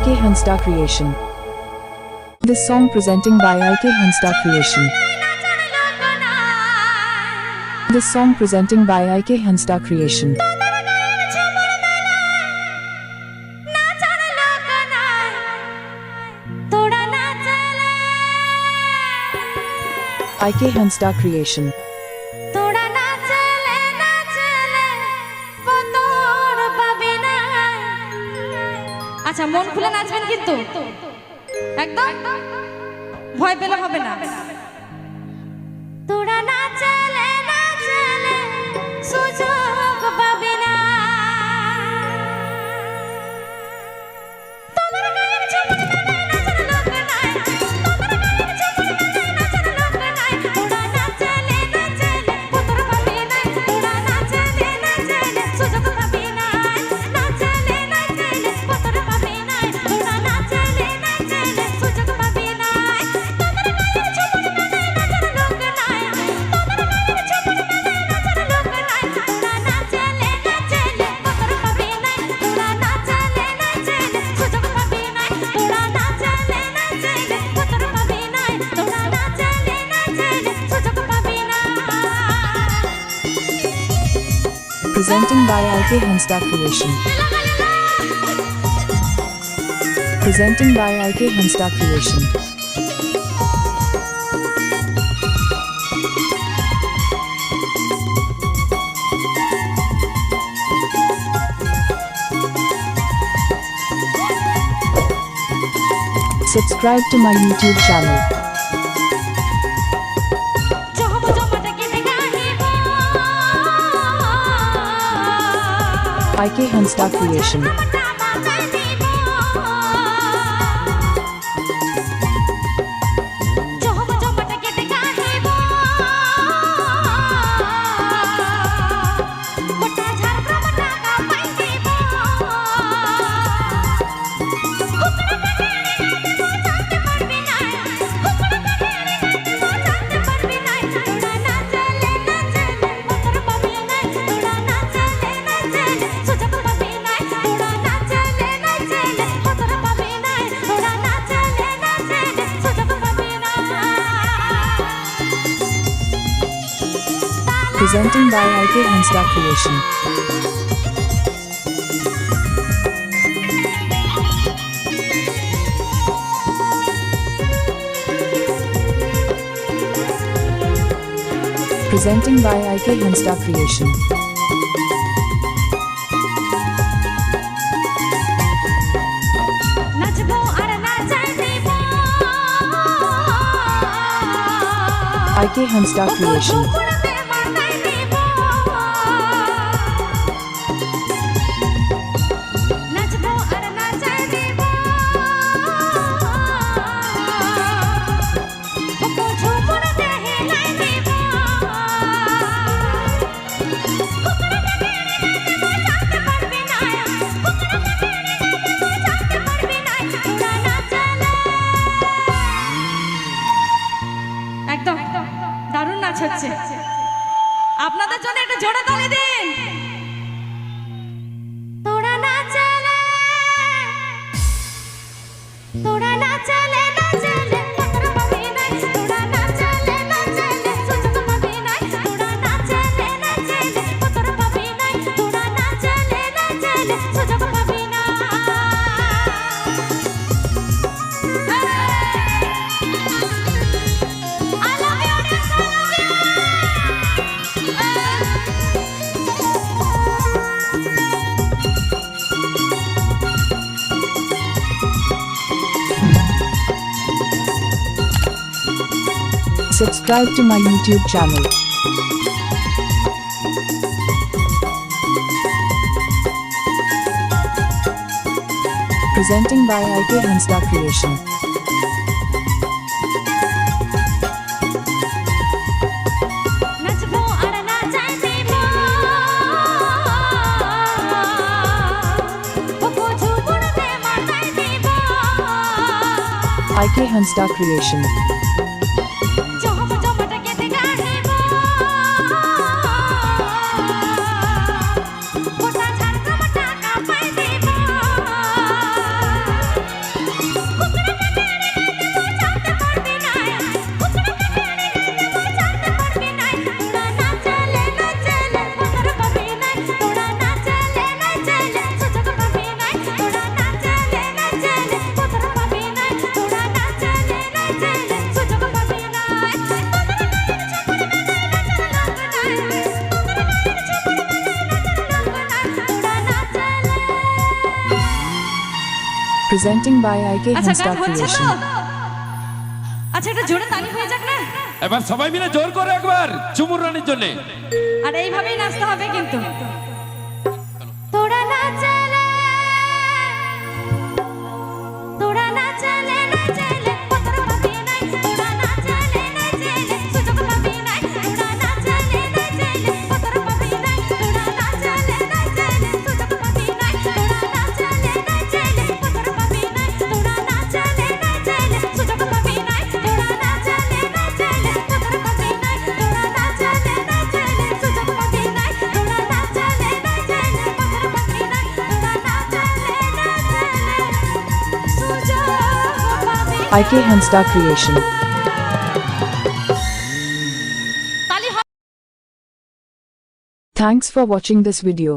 IK Hansda Creation. This song presenting by IK Hansda Creation. This song presenting by IK Hansda Creation. IK Hansda Creation. Tora Nache potor pabe na আচ্ছা মন খুলে নাচবেন কিন্তু একদম ভয় পেলে হবে না তোরা নাচলে সুযোগ পাবে না তোমার গায়ের ঝুমুর নাচার লোক নাই তোমার গায়ের ঝুমুর নাচার লোক নাই তোরা নাচলে পোতর পাবে না তোরা নাচলে সুযোগ পাবে না নাচলে পোতর পাবে না তোরা নাচলে সুযোগ পাবে না তোমার গায়ের ঝুমুর নাচার লোক নাই তোমার গায়ের ঝুমুর নাচার লোক নাই তোরা নাচলে পোতর পাবে না তোরা নাচলে সুযোগ পাবে না তোরা নাচলে পোতর পাবে না তোরা নাচলে সুযোগ পাবে না Presenting by IK Hansda Creation. Presenting by IK Hansda Creation. Subscribe to my YouTube channel. IK Hansda Creation. Presenting by IK Hansda Creation. Presenting by IK Hansda Creation. IK Hansda Creation. একদম দারুণ নাচ হচ্ছে আপনাদের জন্য একটা জোরে তালি দিন তোরা নাচলে পোতর পাবে না তোরা নাচলে সুযোগ পাবে না তোরা নাচলে পোতর পাবে না তোরা নাচলে সুযোগ পাবে না Subscribe to my YouTube channel. Presenting by IK Hansda Creation. IK Hansda Creation. Presenting by IK আচ্ছা Hansda গান হচ্ছে তো Creation. আচ্ছা এটা জোরে তালি হয়ে যাক না এবার সবাই মিলে জোর করে একবার ঝুমুর রানীর জন্য আর এইভাবেই নাচতে হবে কিন্তু তোরা নাচে তোরা নাচে পতর পাবি নাই তোরা নাচে সুযোগ পাবি নাই তোরা নাচে পতর পাবি নাই তোরা নাচে সুযোগ পাবি নাই তোরা নাচে পতর পাবি নাই তোরা নাচে সুযোগ পাবি নাই তোরা নাচে পতর পাবি নাই তোরা নাচে সুযোগ পাবি নাই তোরা নাচে পতর পাবি নাই তোরা নাচে সুযোগ পাবি IK Hansda Creation. তালি Thanks for watching this video.